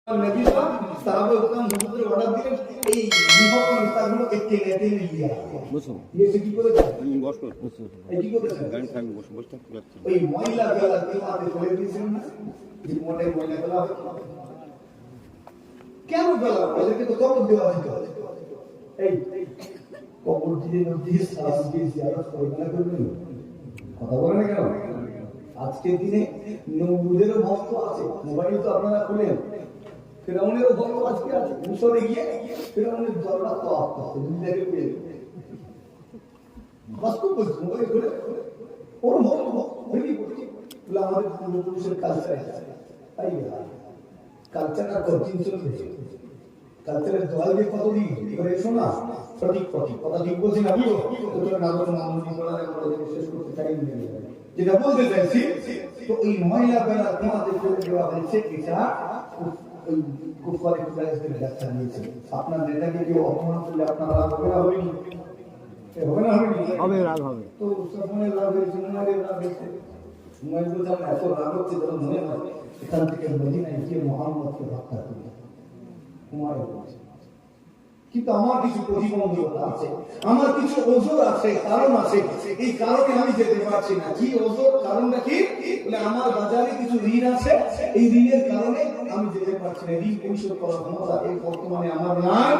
নবী সাহাবা উত্তম হুজুরের অর্ডার দিলেন এই বিভক্ত বিস্তারগুলো একটি লেটে নিয়ে বসুন ইয়ে কি করে বস বসুন এই কি করে গান থাকবে বস বস থাকতে যাচ্ছে ওই ময়লা গলা দিমাতে ফেলে দিয়েছেন না যে মোটে ময়লা গলা কেন গলা ওদেরকে তো কবর দেওয়া হতো এই কবর দিয়ে নদী সাজ দিয়ে জিয়ারত করে না করবেন কথা বলেন না কেন আজকের দিনে নবুদেরও ভক্ত আছে মোবাইল তো আপনারা খুলেন ফেরাউনেরও ভক্ত আজকে আছে মিশরে গিয়ে ফেরাউনের দরবার তো আসতে দুনিয়াকে পেয়ে বাস্তব বলছি মোবাইল খুলে ওর ভক্ত ভেঙে পড়ছে বলে আমাদের পূর্বপুরুষের কালচার আছে তাই কালচার আর কঠিন চলবে কালচারের দল দিয়ে কতদিন এবার এসো না সঠিক কথা ঠিক বলছি না আমিও তোর নাগর নামনি বলার আমরা শেষ করতে চাই যেটা বলতে চাইছি তো এই ময়লা বেলা তোমাদের ফেলে দেওয়া হয়েছে এটা ওই কুফার ইসরায়েলের ব্যাখ্যা নিয়েছে আপনার নেতাকে কেউ অপমান করলে আপনারা রাগ হবে না হবে রাগ হবে তো সবনের রাগ হয়েছে উমারের রাগ হয়েছে উমার বলছে আমার এত রাগ হচ্ছে যেন মনে হয় এখান থেকে মদিনায় গিয়ে মুহাম্মদকে হত্যা করবে উমারের বলছে কিন্তু আমার কিছু প্রতিবন্ধকতা আছে আমার কিছু ওজোর আছে কারণ আছে এই কারণে আমি যেতে পারছি না কি ওজোর কারণটা কি বলে আমার বাজারে কিছু ঋণ আছে এই ঋণের কারণে আমি যেতে পারছি না ঋণ পরিশোধ করার ক্ষমতা এই বর্তমানে আমার নাই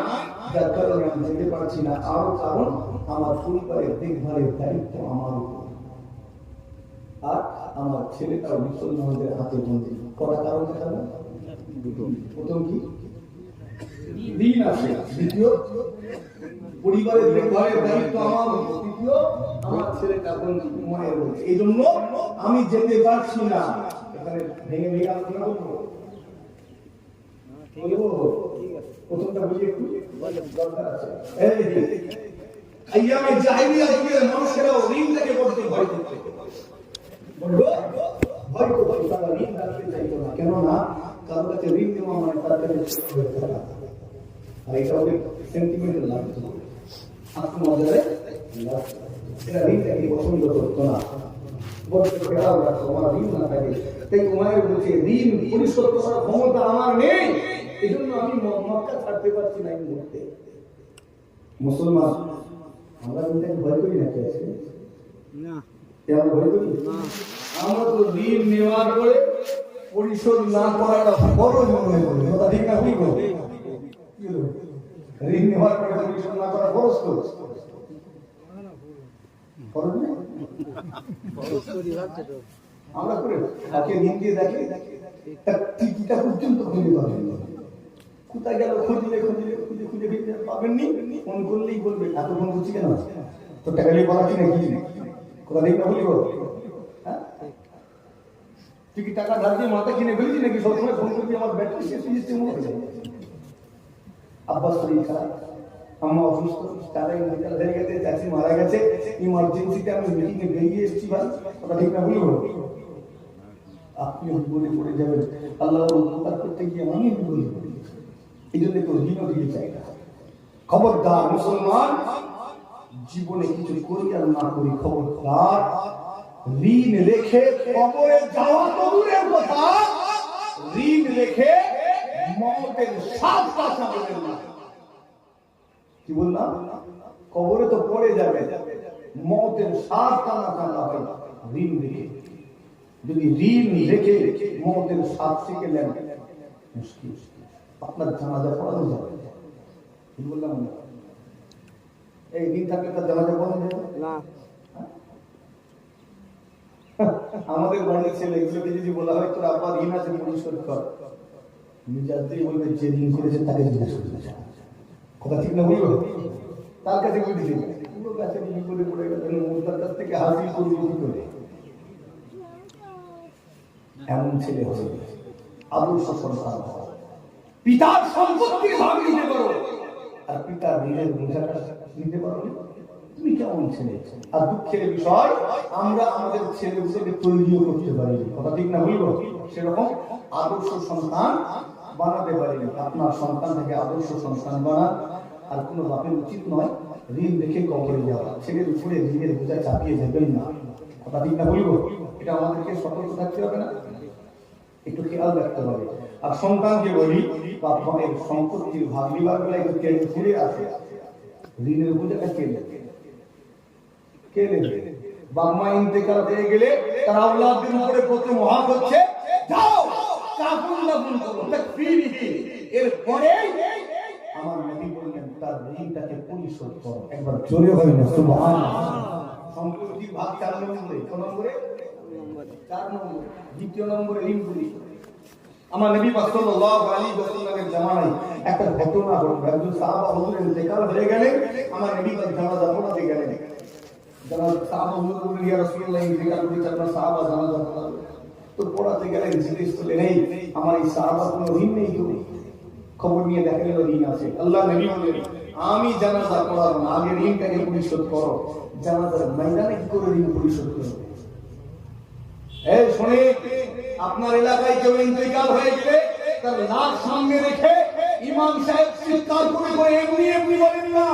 যার কারণে আমি যেতে পারছি না আরো কারণ আমার পরিবারের দেখভালের দায়িত্ব আমার উপর আর আমার ছেলেটাও মুসলমানদের হাতে বন্দী করা কারণ দেখাবো দুটো প্রথম কি ঋণ আছে দ্বিতীয় পরিবারের দেখভালের দায়িত্ব আমার তৃতীয় আমার ছেলেটা বন্দী উমারের বলছে এই জন্য আমি যেতে পারছি না এখানে ভেঙে ভেঙে আলোচনা করবো প্রথমটা বুঝি একটু দরকার আছে আইয়ামে জাহিলিয়া যুগে মানুষেরা ঋণ থেকে পড়তে ভয় করতে ভয় করতে তারা ঋণ রাখতে চাইতো না কেননা কারো কাছে ঋণ নেওয়া মানে তার কাছে আর এটা ওদের সেন্টিমেন্টাল লাগতো আত্মমর্যাদায় এরা ঋণটাকে পছন্দ করতো না বলতো কেটাও রাখতো আমার ঋণ না থাকে তাই উমায়ের বলছে ঋণ পরিশোধ করার ক্ষমতা আমার নেই এই জন্য আমি মক্কা ছাড়তে পারছি না এই মুহূর্তে মুসলমান আমরা ঋণটাকে ভয় করি নাকি আজকে না আমরা ভয় করি আমরা তো ঋণ নেওয়ার পরে পরিশোধ না করাটা বড় মনে করি কথা ঠিক না ঠিক ঋণ নেওয়ার পরে পরিশোধ না করা খরচ তো আমরা করে তাকে ঋণ দিয়ে দেখে টিকিটা পর্যন্ত খুঁজে পাবেন কোথায় গেল খুঁজলে খুঁজে পাবেননি ফোন করলেই বলবে এত ফোন করছি কেন তো টাকা নিয়ে পালাচ্ছি নাকি কোথা থেকে বলব হ্যাঁ তুই কি টাকা ধার দিয়ে মাথা কিনে ফেলেছি নাকি সবসময় ফোন করবি আমার ব্যাটারি শেষ হয়ে যাচ্ছে মনে হচ্ছে আব্বাস শরীর খারাপ আম্মা অসুস্থ তারাই মেডিকেল হয়ে গেছে চাচি মারা গেছে ইমার্জেন্সিতে আমি মিটিংয়ে বেরিয়ে এসেছি ভাই কথা ঠিক না বলবো আপনি বিপদে পড়ে যাবেন আল্লাহ উপকার করতে গিয়ে আমি বিপদে পড়ি এই জন্য কেউ ঋণও দিয়ে চাই না খবরদার মুসলমান জীবনে কিছু করি আর না করি খবরদার ঋণ রেখে কবরে যাওয়া তো দূরের কথা ঋণ রেখে মওতের সাথ কথা বলেন না কি বললাম কবরে তো পড়ে যাবে মওতের সাথ টানা টানা হয় ঋণ রেখে যদি ঋণ রেখে মওতের সাথ থেকে নেন মুশকিল আপনার জানাজা পড়ানো যাবে কি বললাম এই ঋণ থাকলে তার জানাজা পড়ানো যাবে না আমাদের বাড়ির ছেলে এগুলোকে যদি বলা হয় তোর আব্বা ঋণ আছে পরিশোধ কর নিজেই বলবে যে ঋণ করেছে তাকে জিজ্ঞাসা করবে কথা ঠিক না বলবো তার কাছে বলতেছি পুরো কাছে বিপদে পড়ে গেলেন তার কাছ থেকে হাজির করবো কি করে এমন ছেলে হয়ে আদর্শ সন্তান পিতার সম্পত্তির ভাগ নিতে পারো আর পিতার ঋণের বোঝাটা নিতে পারো তুমি কেমন ছেলে আর দুঃখের বিষয় আমরা আমাদের ছেলেগুলোকে তৈরিও করতে পারি কথা ঠিক না বলবো সেরকম আদর্শ সন্তান বানাতে পারিনি আপনার সন্তান থেকে আদর্শ সন্তান বানান আর কোনো বাপের উচিত নয় ঋণ রেখে কবরে যাওয়া ছেলের উপরে ঋণের বোঝা চাপিয়ে যাবেন না কথা ঠিক না বলবো এটা আমাদেরকে সতর্ক থাকতে হবে না একটু খেয়াল রাখতে হবে। আর সন্তানকে বলি, বাপ মায়ের সম্পত্তির ভাগ নিবার বেলা একটু টেনে ঘুরে আসে, ঋণের বোঝাটা কে নেবে? কে নেবে? বাপ মা ইন্তেকাল হয়ে গেলে তার আওলাদের উপরে প্রথম হক হচ্ছে যাও কাফন দাফন করো, তাকফীরিহি। এরপরে আমার নবী বললেন তার ঋণটাকে পরিশোধ করো। একবার জোরে হয় না সুবহানাল্লাহ। সম্পত্তির ভাগ 4 নম্বরে, কোন নম্বরে? 4 নম্বরে। দ্বিতীয় নম্বরে ঋণ পরিশোধ। আমার নবী সাল্লাল্লাহু আলাইহি ওয়াসাল্লামের জামানায় একটা ঘটনা ঘটল। একজন সাহাবা হুজুর ইন্তেকাল হয়ে গেলেন, আমার নবী তার জানাজা পড়াতে গেলেন। জানাজা সাহাবা হুজুর বললেন ইয়া রাসূলুল্লাহ ইন্তেকাল করেছে, আপনার সাহাবা জানাজা পড়াবে। তো পড়াতে গেলেন, জিজ্ঞেস করলেন এই আমার এই সাহাবার কোনো ঋণ নেই তো? খবর নিয়ে দেখা গেল ঋণ আছে। আল্লাহ নবী বললেন আমি জানাজা পড়াবো না, আগে ঋণটাকে পরিশোধ করো। জানাজার ময়দানে কি করে ঋণ পরিশোধ করবে? এই শুনে, আপনার এলাকায় কেউ ইন্তেকাল হয়ে গেলে তার লাশ সামনে রেখে ইমাম সাহেব চিৎকার করে করে এমনি এমনি বলেন না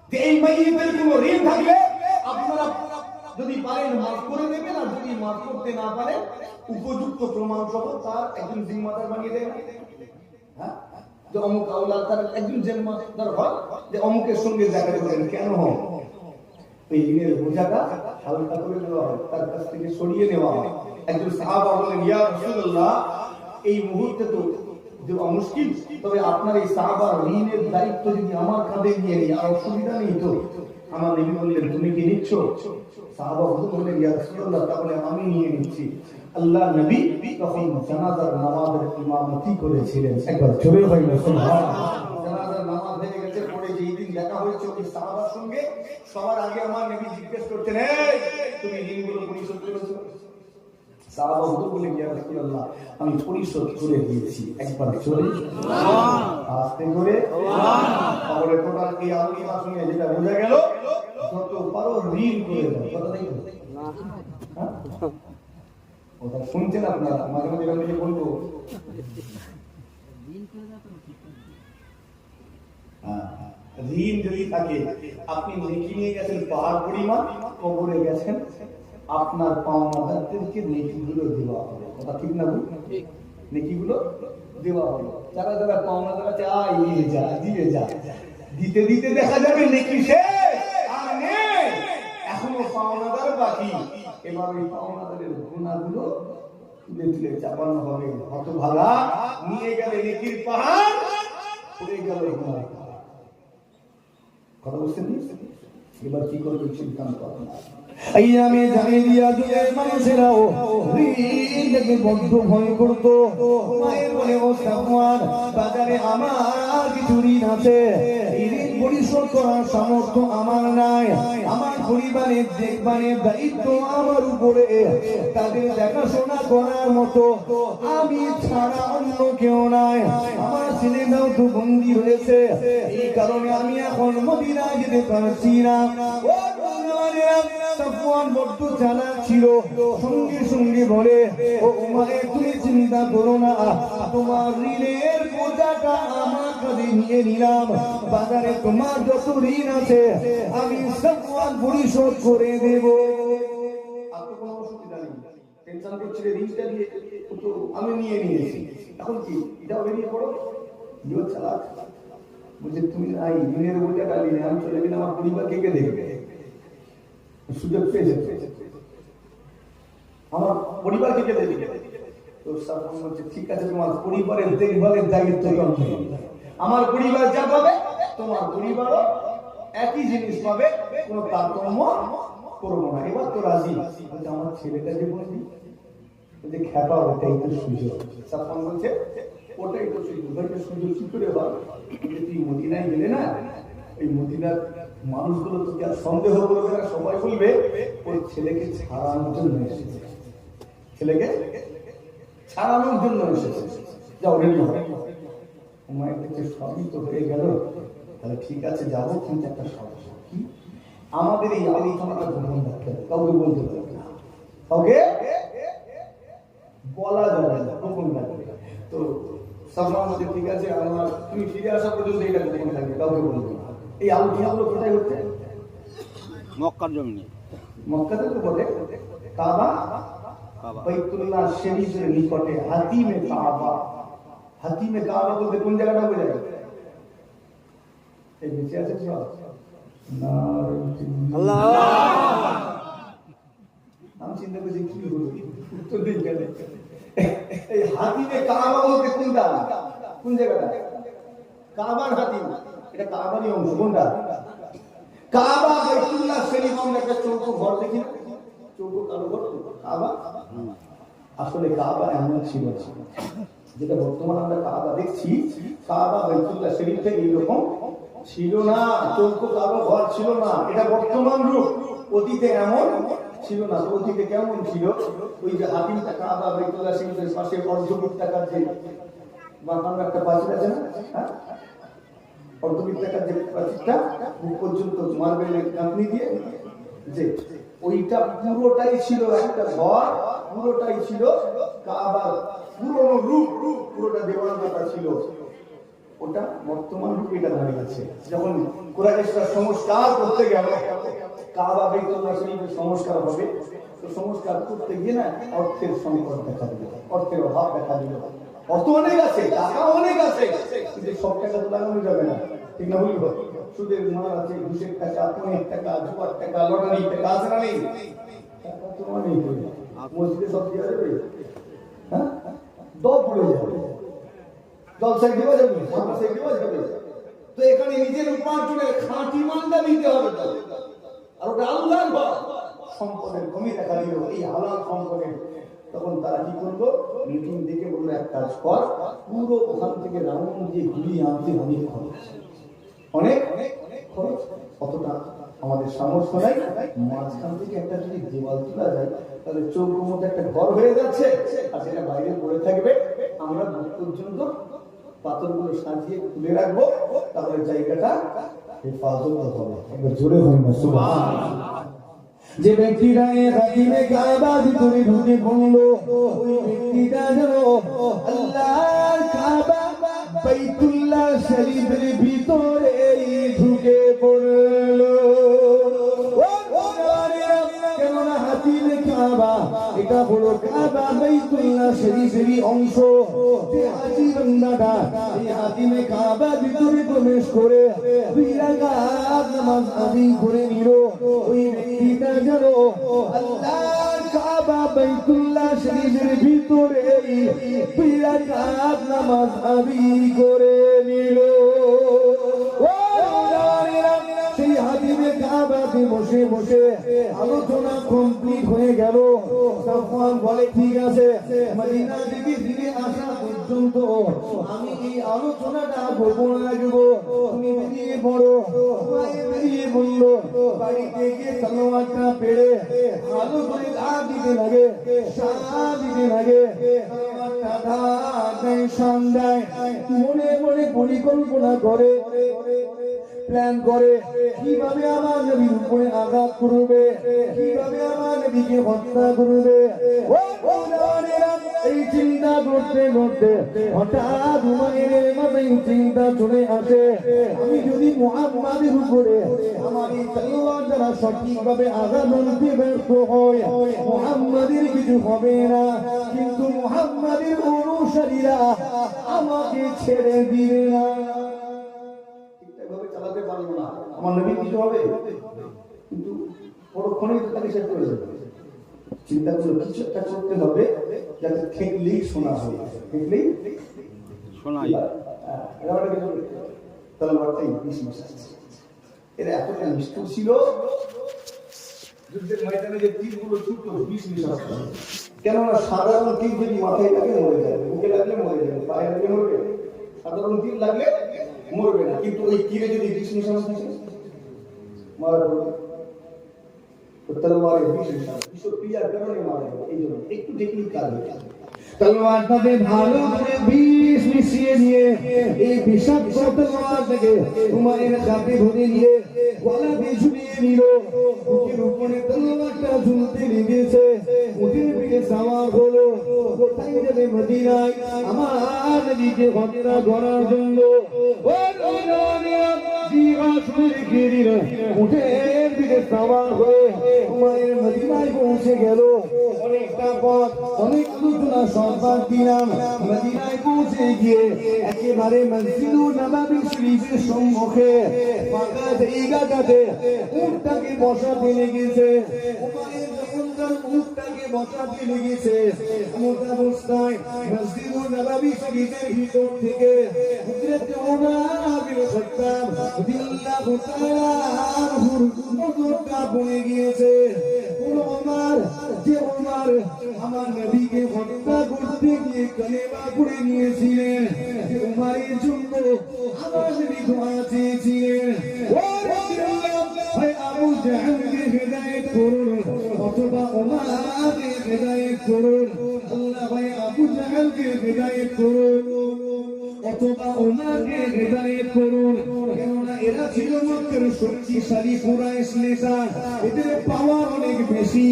যে এই মাইয়িতের কোনো ঋণ থাকলে আপনারা যদি পারেন মাফ করে দেবেন, আর যদি মাফ করতে না পারেন উপযুক্ত প্রমাণ সহ তার একজন জিম্মাদার বানিয়ে দেবেন। হ্যাঁ, যে অমুক আওলাদ তার একজন জিম্মাদার হয়, যে অমুকের সঙ্গে দেখা করেন। কেন হয়? এই ঋণের বোঝাটা হালকা করে দেওয়া হয়, তার কাছ থেকে সরিয়ে নেওয়া হয়। একজন সাহাবা বলেন ইয়া রাসূলুল্লাহ এই মুহূর্তে তো দেওয়া মুশকিল, তবে আপনার এই সাহাবার ঋণের দায়িত্ব যদি আমার কাঁধে নিয়ে নিই আর অসুবিধা নেই তো? আমার নবী বললেন তুমি কি নিচ্ছ? সাহাবা বললেন ইয়া রাসূলুল্লাহ তাহলে আমি নিয়ে নিচ্ছি। আল্লাহ নবী তখন জানাজার নামাজের ইমামতি করেছিলেন। একবার জোরে হয় না সুবহানাল্লাহ। জানাজার নামাজ হয়ে গেছে, পরে যেই দিন দেখা হয়েছে ওই সাহাবার সঙ্গে, সবার আগে আমার নবী জিজ্ঞেস করতেন এই তুমি ঋণগুলো পরিশোধ করেছো? সাহাবা বললেন ইয়া রাসূলুল্লাহ আমি পরিশোধ করে দিয়েছি। একবার জোরে আস্তে করে তাহলে টোটাল এই আলোচনা শুনে যেটা বোঝা গেল, যত পারো ঋণ করে দাও। কথা নেই না? ওটা শুনছেন আপনারা? মাঝে মাঝে আমি বলবো ঋণ যদি থাকে, আপনি নেকি নিয়ে গেছেন পাহাড় পরিমাণ, কবরে গেছেন, আপনার পাওনাদারদেরকে নেকিগুলো দেওয়া হবে। কথা ঠিক না? নেকিগুলো দেওয়া হবে। যারা যারা পাওনাদার আছে আয় নিয়ে যা, দিয়ে যা, দিতে দিতে দেখা যাবে নেকি শেষ আর নেই, এখনো পাওনাদার বাকি। এবার ওই পাওনাদারের গুনাহগুলো তুলে তুলে চাপানো হবে। হতভাগা নিয়ে গেলে নেকির পাহাড়, পড়ে গেল গুনাহের পাহাড়। কথা বুঝছেন? এবার কি করবে চিন্তা করেন। আইয়ামে জাহিলিয়া যুগের মানুষেরাও ঋণকে বদ্ধ ভয় করত। মায়ের বলে ও সাফওয়ান বাজারে আমার কিছু ঋণ আছে, ঋণ পরিশোধ করার সামর্থ্য আমার নাই, আমার পরিবারের দেখভালের দায়িত্ব আমার উপরে, তাদের দেখাশোনা করার মতো আমি ছাড়া অন্য কেউ নাই, আমার ছেলেটাও তো বন্দী হয়েছে, এই কারণে আমি এখন মদিনা যেতে পারছি না। সাফওয়ান বড্ড চালাক ছিল, সঙ্গে সঙ্গে বলে ও উমাইর তুমি চিন্তা করো না, তোমার ঋণের বোঝাটা আমার কাঁধে নিয়ে নিলাম, বাজারে তোমার যত ঋণ আছে আমি সাফওয়ান পরিশোধ করে দেব। আর তো কোনো অসুবিধা নেই, টেনশন করছিলে, ঋণটা দিয়ে তো আমি নিয়ে নিয়েছি, এখন কি যাও বেরিয়ে পড়ো। ইও চালাক, বলছে তুমি নাই ঋণের বোঝাটা নিয়ে আমি চলে গেলে আমার পরিবার কে কে দেখবে? সুযোগ পেয়েছে, আমার পরিবারকে কে দেখবে? তো সাফওয়ান বলছে ঠিক আছে, তোমার পরিবারের দেখভালের দায়িত্ব আমার পরিবার যা পাবে তোমার পরিবারও একই জিনিস পাবে, কোনো তারতম্য করবো না। এবার তো রাজি। বলছে আমার ছেলেটা যে বলছি যে খেপা, ওটাই তো সুযোগ। সাফওয়ান বলছে ওটাই তো সুযোগ। ভাইকে সুযোগ কি করে হবে? তুই মদিনায় গেলে না, এই মদিনার মানুষগুলো তোকে আর সন্দেহ করবে না, সবাই বলবে ওই ছেলেকে ছাড়ানোর জন্য এসেছে, ছেলেকে ছাড়ানোর জন্য এসেছে। যাও রেডি হবে। উমাইর থেকে সবই তো হয়ে গেল, তাহলে ঠিক আছে যাবো, কিন্তু একটা সমস্যা কি, আমাদের এই আলোচনাটা গোপন রাখতে হবে, কাউকে বলতে পারবে না, কাউকে বলা যাবে না, গোপন রাখবে। তো সাফওয়ান বলছে ঠিক আছে, আমার তুমি ফিরে আসা পর্যন্ত এটা গোপন থাকবে, কাউকে বলবে না। এই আলোচনাগুলো কোথায় হচ্ছে? মক্কার জমিনে। মক্কাতে তো বলে কাবা বাইতুল্লাহ শরীফের নিকটে হাতিমে কাবা। হাতিমে কাবা বলতে কোন জায়গাটা বোঝায়? এই বেঁচে আছে সব আল্লাহ। আমি চিন্তা করছি কি বলবো, উত্তর দিন গেল। এই হাতিমে কাবা বলতে কোনটা, কোন জায়গাটা? কাবার হাতিম, এটা কাবারই অংশ। কোনটা? কাবা বাইতুল্লাহ শরীফ। আমরা একটা চৌকো ঘর দেখি না, চৌকো কালো ঘর, কাবা। আসলে কাবা এমন ছিল যেটা বর্তমানে আমরা কাবা দেখছি, কাবা বাইতুল্লাহ শরীফ থেকে এইরকম ছিল না, চৌকো কালো ঘর ছিল না, এটা বর্তমান রূপ। অতীতে এমন ছিল না। অতীতে কেমন ছিল? ওই যে হাতিমটা কাবা বাইতুল্লাহ শরীফের পাশে অর্ধবৃত্তাকার যে বাঁকানো একটা প্রাচীর আছে না, হ্যাঁ, অর্ধবৃত্তাকার যে প্রাচীরটা মুখ পর্যন্ত মার্বেলের গাঁথনি দিয়ে, যে ওইটা পুরোটাই ছিল একটা ঘর, পুরোটাই ছিল কাবার পুরনো রূপ, পুরোটা দেওয়ালটা ছিল। ওটা বর্তমান রূপে এটা দাঁড়িয়ে আছে। যখন কুরাইশরা সংস্কার করতে গেল, কাবা বাইতুল্লাহ শরীফের সংস্কার হবে, তো সংস্কার করতে গিয়ে না অর্থের সংকট দেখা দিল, অর্থের অভাব দেখা দিল। অর্থ অনেক আছে, টাকা অনেক আছে, কিন্তু সব টাকা তো লাগানো যাবে না, ঠিক না? বলবো সুদের মাল আছে, ঘুষের টাকা, পনের টাকা, জুয়ার টাকা, লটারি টাকা আছে না? নেই টাকা তো অনেক। মসজিদে সব দেওয়া যাবে? হ্যাঁ, দল পড়ে যাবে, জলসায় দেওয়া যাবে, মাদ্রাসায় দেওয়া যাবে। তো এখানে নিজের উপার্জনের খাঁটি মানটা নিতে হবে, আর ওটা আল্লাহর ঘর। সম্পদের কমি দেখা দিল এই হালাল সম্পদের। তখন তারা কি করলো? মিটিং দেখে বললো, এক কাজ কর, পুরো ওখান থেকে রাউন্ড দিয়ে ঘুরিয়ে আনতে অনেক খরচ, অনেক খরচ। অতটা আমাদের সামর্থ্য নাই। মাঝখান থেকে একটা যদি দেওয়াল তোলা যায়, তাহলে চৌকোর মধ্যে একটা ঘর হয়ে যাচ্ছে, আর সেটা বাইরে পড়ে থাকবে। আমরা বুক পর্যন্ত পাথরগুলো সাজিয়ে খুলে রাখবো, তাহলে জায়গাটা হেফাজত হবে। একবার জোরে হয় না সুবহানাল্লাহ। যে ব্যক্তিরা হাতিমে কাবা ভিতরে ঢুকে পড়লো, ওই ব্যক্তিটা যেন আল্লাহর কাবা বাইতুল্লাহ শরীফের ভিতরে ঢুকে পড়লো। কেননা হাতিমে কাবা এটা হলো কাবা বাইতুল্লাহ শরীফেরই অংশ। যে হাজি বান্দাটা এই হাতিমে কাবা ভিতরে প্রবেশ করে 2 রাকাত নামাজ আদায় করে নিল, ওই ব্যক্তিটা যেন আল্লাহর কাবা বাইতুল্লাহ শরীফের ভিতরে 2 রাকাত নামাজ আদায় করে নিল। সেই হাতিমে কাবাতে বসে বসে আলোচনা কমপ্লিট হয়ে গেল। সাফওয়ান বলে, ঠিক আছে, মদিনা থেকে ফিরে আসা পর্যন্ত আমি এই আলোচনাটা গোপন রাখবো, তুমি বেরিয়ে পড়ো। বেরিয়ে বললো, বাড়িতে গিয়ে তলোয়ারটা পেড়ে ভালো করে দা দিতে লাগে, সারা দিতে লাগে। তলোয়ারটা দা দেয়, শান দেয়, মনে মনে পরিকল্পনা করে, প্ল্যান করে কিভাবে আমার নবীর উপরে আঘাত করবে, কিভাবে আমার নবীকে হত্যা করবে। এই চিন্তা করতে করতে হঠাৎ উমাইরের মাথায় চিন্তা চলে আসে, আমি যদি মুহাম্মাদের উপরে আমার এই তলোয়ার দ্বারা সঠিকভাবে আঘাত করতে ব্যর্থ হয়, মুহাম্মাদের কিছু হবে না, কিন্তু মুহাম্মাদের অনুসারীরা আমাকে ছেড়ে দিবে না, চালাতে পারবো না, আমার নবী কিছু হবে, কিন্তু পরক্ষণেই তো তাকে শেষ করে দেবে। চিন্তা করলো কিছু একটা করতে হবে যাতে ঠেকলেই শোনা হয়, ঠেকলেই শোনা যায়। তলোয়ারটাই 20 মাস আছে। এরা এতটা নিষ্ঠুর ছিল, যুদ্ধের ময়দানে যে তীরগুলো ছুটতো 20 মাস। কেননা সাধারণ তীর যদি মাথায় লাগে মরে যাবে, বুকে লাগলে মরে যাবে, পায়ে লাগলে মরবে, সাধারণ তীর লাগলে মরবে না, কিন্তু ওই তীরে যদি 20 নিশানা থাকে মারা যাবে। তলোয়ারে 20 নিশানা, কিছু পিয়ার কারণে মারা যাবে। এই জন্য একটু টেকনিক কাজ। তলোয়ারটাতে ভালো করে বিষ মিশিয়ে নিয়ে এই বিষাক্ত তলোয়ার থেকে উমাইরের হাতে ধরে নিয়ে গলাতে ঝুলিয়ে নিল, বুকের উপরে তলোয়ারটা ঝুলতে লেগেছে, উঠে ফিরে সাওয়ার হলো, কোথায় যাবে মদিনায় আমার নবীকে হত্যা করার জন্য। ও নবীরা জিজ্ঞাসা রেখে দিল, উঠে ফিরে সাওয়ার হয়ে মায়ের মদিনায় পৌঁছে গেল। অনেকটা পথ, অনেক আলোচনা সরকার দিলাম, মদিনায় পৌঁছে গিয়ে একেবারে মসজিদুন নববী শরীফের সম্মুখে ফাঁকা জায়গাটাতে উটটাকে বসাতে লেগেছে। উমারের যখন তার উটটাকে বসাতে লেগেছে, মোটা অবস্থায় মসজিদুন নববী শরীফের ভিতর থেকে হযরত ওমর বিন খাত্তাব রাদিয়াল্লাহু তাআলা আনহুর নজরটা পড়ে গিয়েছে। ওমর, যে ওমর আমার নবীকে হত্যা করতে গিয়ে কালেমা পড়ে নিয়েছিলেন, যে ওমরের জন্য আমার নবী দোয়া চেয়েছিলেন, ও রাসূলুল্লাহ, হয় আবু জাহলকে হেদায়েত করুন অথবা ওমরকে হেদায়েত করুন। আল্লাহ হয় আবু জাহলকে হেদায়েত করুন অথবা ওমরকে হেদায়েত করুন, কেননা এরা ছিল মক্কার শক্তিশালী কুরাইশ নেতা। এদের পাওয়ার অনেক বেশি,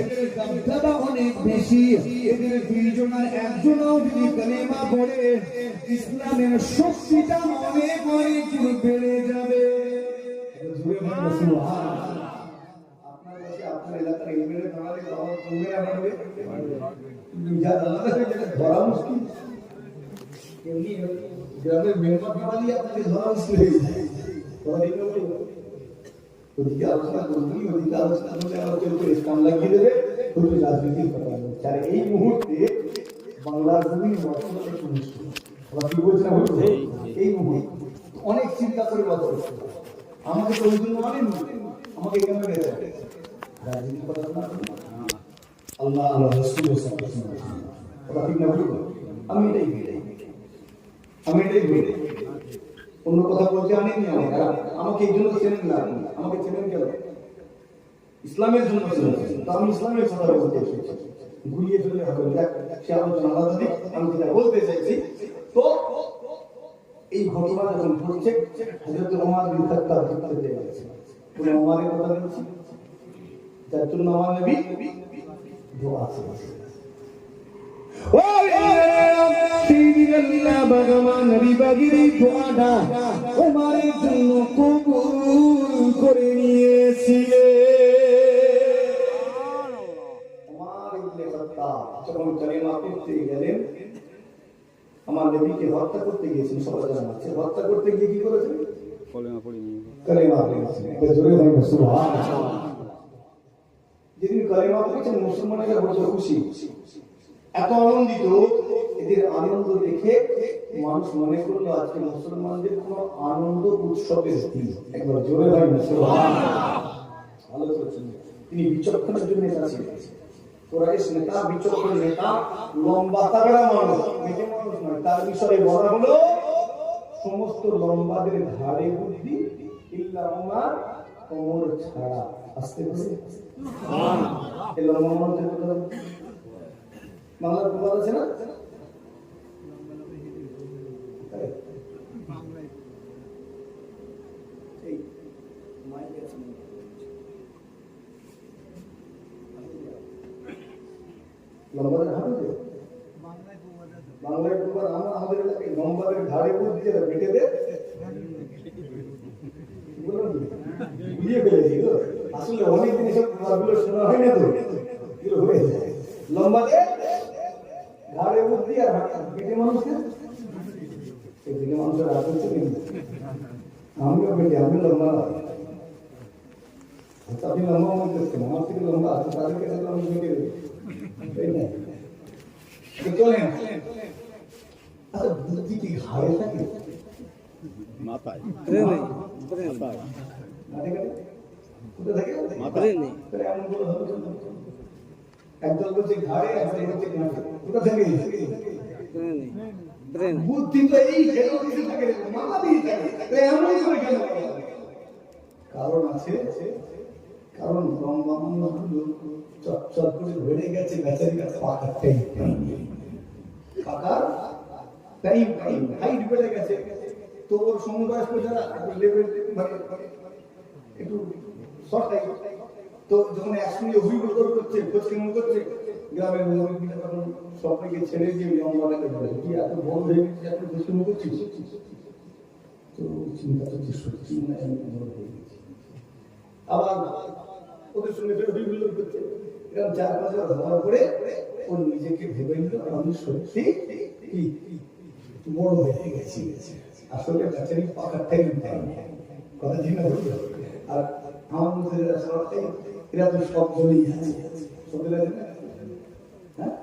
এদের দাবদাবা অনেক বেশি। এদের দুইজনের একজনও যদি কালেমা পড়ে, ইসলামের শক্তিটা অনেক অনেক বেড়ে যাবে। আপনার কাছে আপনার এলাকার এমএলএ দাঁড়ালে আমার কমবে না বাড়বে? ধরা মুশকিল। এমনি গ্রামের মেহমান বাড়ি আপনাকে ধরা মুশকিল হয়ে যায়। ওদিকে আলোচনা করবি, ওদিকে আলোচনা করলে আমার কেউ ইসলাম লাগিয়ে দেবে, তুমি রাজনীতির কথা বলছে। আর এই মুহূর্তে বাংলার জমি বর্তমানে কি বলছে না, এই মুহূর্তে অনেক চিন্তা করে কথা বলছে। আমাকে তো ওই জন্য অনেক আমাকে কেন রাজনীতি কথা না, আল্লাহ আল্লাহ রসুল ওরা ঠিক না বলবো। আমি এটাই ভেবে অন্য কথা বলতে আনেনি আমাকে এই জন্য চেনেন না, আমাকে চেনেন কেন? ইসলামের জন্য চেনেন। তো আমি ইসলামের কথা বলতে এসেছি, ঘুরিয়ে ফেলে হবে সে আলোচনা আলাদা দিক। আমি যেটা বলতে চাইছি, তো এই ঘটনা যখন ঘটছে হযরত ওমর বিন খাত্তাব করতে গেছে, উনি ওমরের কথা বলছি, যার জন্য আমার নবী দোয়া করেছেন। ও আল্লাহ ভগবান নবী পাকের এই দোয়াটা ওমরের জন্য কবুল করে নিয়েছিলেন। ওমর ইবনে খাত্তাব যখন কালেমা পড়তে গেলেন, আমার নবীকে হত্যা করতে গিয়েছেন, সবাই জানাচ্ছে হত্যা করতে গিয়ে কি করেছেন? কালেমা পড়েছেন। জোরে বলুন সুবহানাল্লাহ। যেদিন কালেমা পড়েছেন মুসলমানেরা বড় খুশি, এত আনন্দিত। এদের আনন্দ দেখে মানুষ মনে করলো আজকে মুসলমানদের কোন আনন্দ উৎসবের দিন। একবার জোরে হয় না সুবহানাল্লাহ। ভালো করেছেন। তিনি বিচক্ষণের জন্য নেতা ছিলেন, কুরাইশ নেতা, বিচক্ষণ নেতা, লম্বা তাগড়া মানুষ, মেটে মানুষ নয়। তার বিষয়ে বলা হলো সমস্ত লম্বাদের ঘাড়ে বুদ্ধি ইল্লা ওমর, ওমর ছাড়া। আস্তে আস্তে সুবহানাল্লাহ। এই লম্বা মানুষের কথা বাংলার প্রবাদ আছে না, লম্বাদের হাতে বাংলায় প্রবাদ আমাদের এলাকায় লম্বাদের ঘাড়ে বুদ্ধি বেটে দে বুঝিয়ে ফেলেছি। তো আসলে অনেকদিন এসব প্রবাদগুলো শোনা হয় না, তো এগুলো হয়ে যায়। লম্বাদের ঘাড়ে বুদ্ধি আর বেটে মানুষকে বেটে মানুষের হাত হচ্ছে কিন্তু আমিও বেটে, আমি লম্বা না। আপনি লম্বা মনে করছেন, আমার থেকে লম্বা আছে, তাদেরকে সাথে আমি বেটে দেবো, তাই না? চলেন। আচ্ছা, বুদ্ধি কি ঘাড়ে থাকে? মাথায় একদল বলছে ঘাড়ে, একদল বলছে কাঁধে। কোথা থেকে? বুদ্ধি তো এই মাথা দিয়ে থাকে। এমনই করে কেন? কারণ আছে, কারণ লম্বা মানুষগুলো চটচট করে বেড়ে গেছে বেচারি কাছে পাকার টাইম, পাকার টাইম হাইট বেড়ে গেছে। তো ওর সমবয়স্ক যারা লেভেল একটু তো যখন একসঙ্গে অভিযোগ করছে খোঁজ কেমন করছে গ্রামের মুরব্বীরা তখন সবাইকে ছেড়ে দিয়ে লম্বাটাকে বলে কি এত বড় হয়ে গেছে এত দুষ্কর্ম করছিস তো চিন্তা করছে সত্যি না আমি বড় হয়ে গেছি আবার ওদের সঙ্গে অভিযোগ করছে এরকম 4-5 বার হওয়ার পরে ও নিজেকে ভেবে নিল আমি সত্যি বড় হয়ে গেছি আসলে গাছেরই পাকার টাইম কথা ঠিক না আর আমার মধ্যে এরা তো সব দলেই আছে হ্যাঁ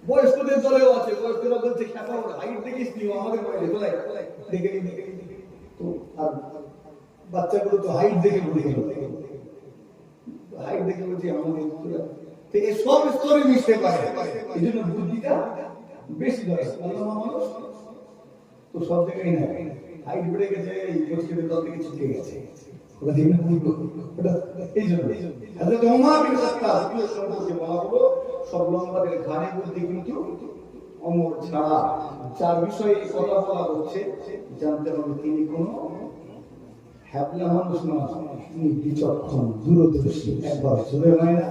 বয়স্কদের দলেও আছে বয়স্করা বলছে খেপা ওর হাইট দেখিস নি আমাদের বয়সে বলে দেখে তো আর বাচ্চাগুলো তো হাইট দেখে বলে হাইট দেখে বলছে আমাদের তো এই সব স্তরে মিশতে পারে এই জন্য বুদ্ধিটা বেশি দরকার মানুষ তো সব জায়গায় না হাইট বেড়ে গেছে এই বয়স্কদের দল থেকে ছুটে গেছে ওটা ঠিক না এই জন্য হাজরত ওমর বিন খাত্তাব সম্পর্কে বলা হলো সব লম্বাদের ঘাড়ে বলতে কিন্তু ওমর ছাড়া চার বিষয়ে কথা বলা হচ্ছে জানতে হবে তিনি কোনো হ্যাবলা মানুষ না তিনি বিচক্ষণ দূরদর্শী একবার জোরে হয় না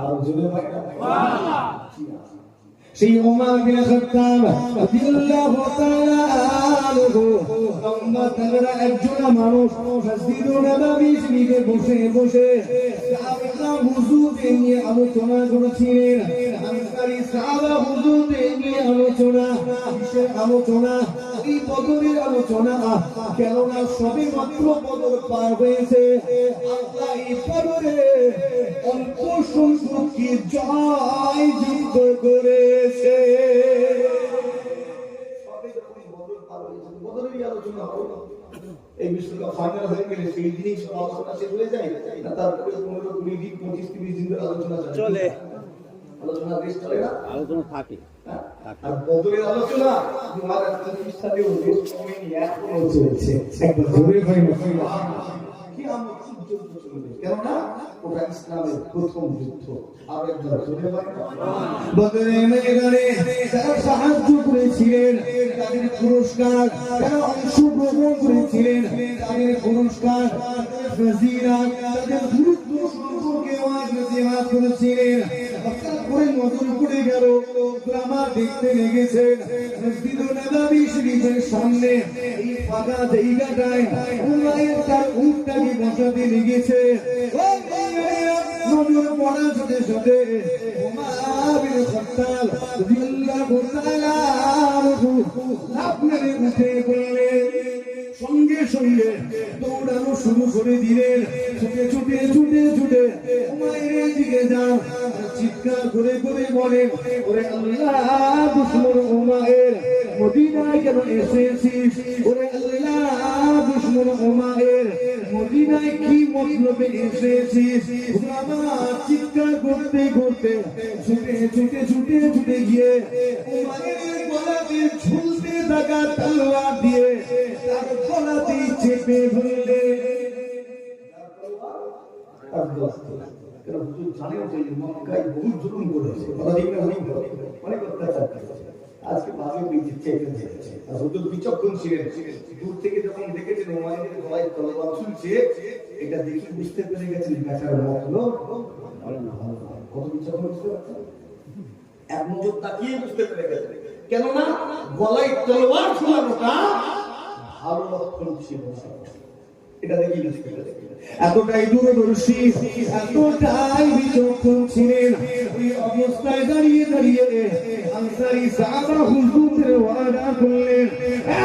আর জোরে হয় না সেই ওমর বিন খাত্তাব রাদিয়াল্লাহু তাআলা আনহু লম্বা তাগড়া একজন মানুষ মসজিদে নববী শরীফে বসে বসে সাহাবারা হুজুরকে নিয়ে আলোচনা করছিলেন আনসারী সাহাবা হুজুরকে নিয়ে আলোচনা কিসের আলোচনা এই বদরের আলোচনা কেননা সবে মাত্র বদর পার হয়েছে আল্লাহ এই বদরে অল্প সংখ্যককে জয় যুদ্ধ করেছে সবে যখন বদর পার হয়েছে বদরেরই আলোচনা হলো এই বিষয়টা ফাইনাল হয়ে গেলে সেই দিনই সব আলোচনা শেষ হয়ে যায় না তারপরে 15-20 দিন 25-30 দিন ধরে আলোচনা চলে আলোচনা বেশ চলে না আলোচনা থাকে আর বদরের আলোচনা 2025 সালেও বেশ কমেনি এখনো চলছে একবার জোরে হয় না কি আমরা যুদ্ধ চলবে কেননা ওটা ইসলামের প্রথম যুদ্ধ আর একবার জোরে হয় না বদরের ময়দানে যারা সাহায্য করেছিলেন তাদের পুরস্কার যারা অংশগ্রহণ করেছিলেন তাদের পুরস্কার ফজিলা তাদের গুরুত্ব সম্পর্কে ওয়াজ নসিহত করেছিলেন হঠাৎ করে নজর পড়ে গেল গ্রামা দেখতে লেগেছেন মসজিদ নববী শরীফের সামনে এই ফাঁকা জায়গাটায় উমাইর তার উটটাকে বসাতে লেগেছে নজর পড়ার সাথে সাথে ওমর বিন খাত্তাব রাদিয়াল্লাহু তাআলা আপনারে উঠে বললেন সঙ্গে সঙ্গে দৌড়ানো শুরু করে দিলেন ছুটে ছুটে ছুটে ছুটে উমাইরের দিকে যান চিৎকার করে করে বলেন ওরে আল্লাহ দুশমন উমাইর মদিনায় কেন এসেছিস ওরে আল্লাহ দুশমন উমাইর মদিনায় কি মতলবে এসেছিস আমার চিৎকার করতে করতে ছুটে ছুটে ছুটে ছুটে গিয়ে উমাইরের গলাতে ঝুলতে থাকা তলোয়ার দিয়ে তার গলাতে চেপে ধরলে আজকে ভাবে বিচক্ষণ ছিলেন দূর থেকে যখন দেখেছেন ওমাইরের গলায় তলোয়ার ঝুলছে এটা দেখে বুঝতে পেরে গেছেন বেচার মতলব কত বিচক্ষণ বুঝতে পারছেন এক নজর তাকিয়ে বুঝতে পেরে গেছেন কেননা গলায় তলোয়ার ঝুলানোটা ভালো লক্ষণ ছিল এটা দেখি বুঝতে পেরে এতটাই দূরদর্শী এতটাই বিচক্ষণ ছিলেন ওই অবস্থায় দাঁড়িয়ে দাঁড়িয়ে আনসারী সাহাবা হুজুরের ওয়াদা করলেন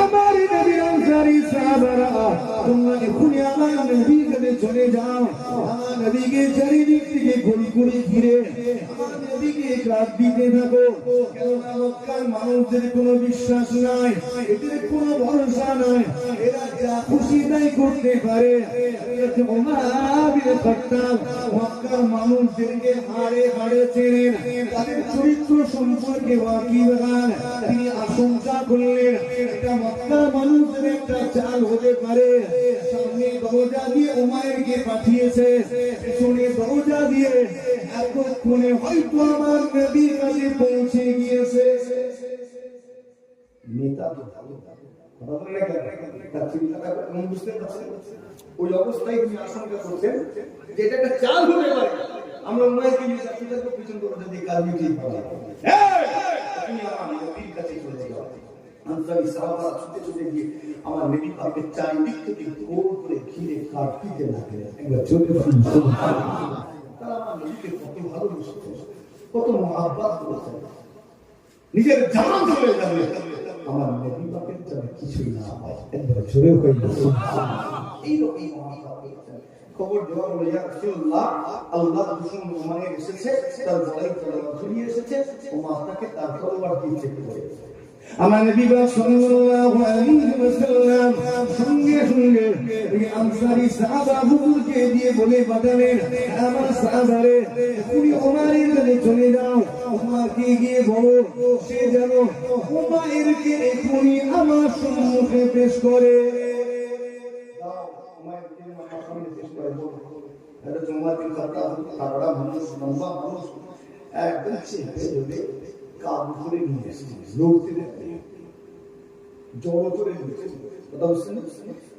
আমার নবী আনসারী সাহাবারা তোমরা এখনই আমার নবীর কাছে চলে যাও আমার নবীকে চারিদিক থেকে ঘুরি ঘুরি ঘিরে আমার নবীকে গ্রাস দিতে থাকো কেননা মক্কার মানুষদের কোনো বিশ্বাস নাই এদের কোনো ভরসা নাই এরা যা খুশি তাই করতে পারে ওমর বিন খাত্তাব মক্কার মানুষদেরকে হাড়ে হাড়ে চেনেন তাদের চরিত্র সম্পর্কে ওয়াকিবহাল তিনি আশঙ্কা করলেন এটা মক্কার মানুষদের একটা চাল হতে পারে সামনে দরজা দিয়ে উমাইরকে পাঠিয়েছে পেছনে দরজা দিয়ে এতক্ষণে হয়তো আমার নবীর কাছে পৌঁছে গিয়েছে নেতা তো ভালো কথা বলে না কেন তার চিন্তাটা কেমন বুঝতে পারছেন ওই অবস্থায় তিনি আশঙ্কা করছেন যে এটা একটা চাল হতে পারে আমরা ওনাকে নিয়ে যাচ্ছি তাকে পিছন করে যদি কাজ মিটিয়ে পাওয়া তুমি আমার নবীর কাছে চলে যাও আনসারী সাহাবারা ছুটে ছুটে গিয়ে আমার নবী পাকের চারিদিক থেকে গোল করে ঘিরে কাটতে লাগে একবার চলে বলুন সুবহানাল্লাহ তারা আমার নবীকে কত ভালোবাসত কত মহব্বত করেছেন নিজের জান চলে যাবে আমার নবী পাকের জন্য কিছুই না হয় একবার জোরে হয়ে সুবহানাল্লাহ এইরকম মহব্বত করেছেন খবর দেওয়া হলো ইয়া রাসূলুল্লাহ আল্লাহ দুশমন ওমানে এসেছে তার লড়াই চলিয়ে এসেছে ওমর তাকে তার তলোয়ার দিয়ে চেপে ধরেছে আমার নবী সাল্লাল্লাহু আলাইহি ওয়াসাল্লাম সঙ্গে সঙ্গে ওই আনসারী সাহাবা হুজুরকে দিয়ে বলে পাঠালেন আমার সাহাবারে তুমি ওমরের কাছে চলে যাও ওমরকে গিয়ে বলো সে যেন ওমরকে এখনি আমার সম্মুখে পেশ করে দাও ওমরকে আমার সামনে পেশ করে বলো এটা ওমর বিন খাত্তাব তারা মানুষ লম্বা মানুষ একদম চেপে কাবু করে নিয়ে এসেছে লড়তে দেখতে জড়ো করে নিয়েছে কথা বুঝছেন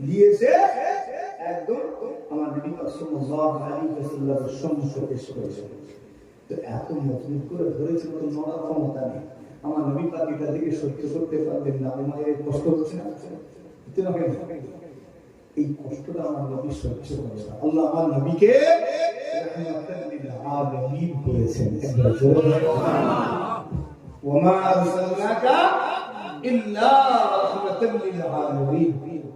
দিয়েছে একদম আমার নবী সাল্লাল্লাহু আলাইহি ওয়াসাল্লামের সম্মুখে পেশ করেছে তো এত মজবুত করে ধরেছে তো নড়ার ক্ষমতা নেই আমার নবী পাক এটা থেকে সহ্য করতে পারলেন না ওমরের কষ্ট হচ্ছে না এই কষ্টটা আমার নবী সহ্য করে না আল্লাহ আমার নবীকে রাহমাতাল লিল আলামিন বলেছেন একবার জোরে ওমা আরসালনাকা ইল্লা রাহমাতাল লিল আলামিন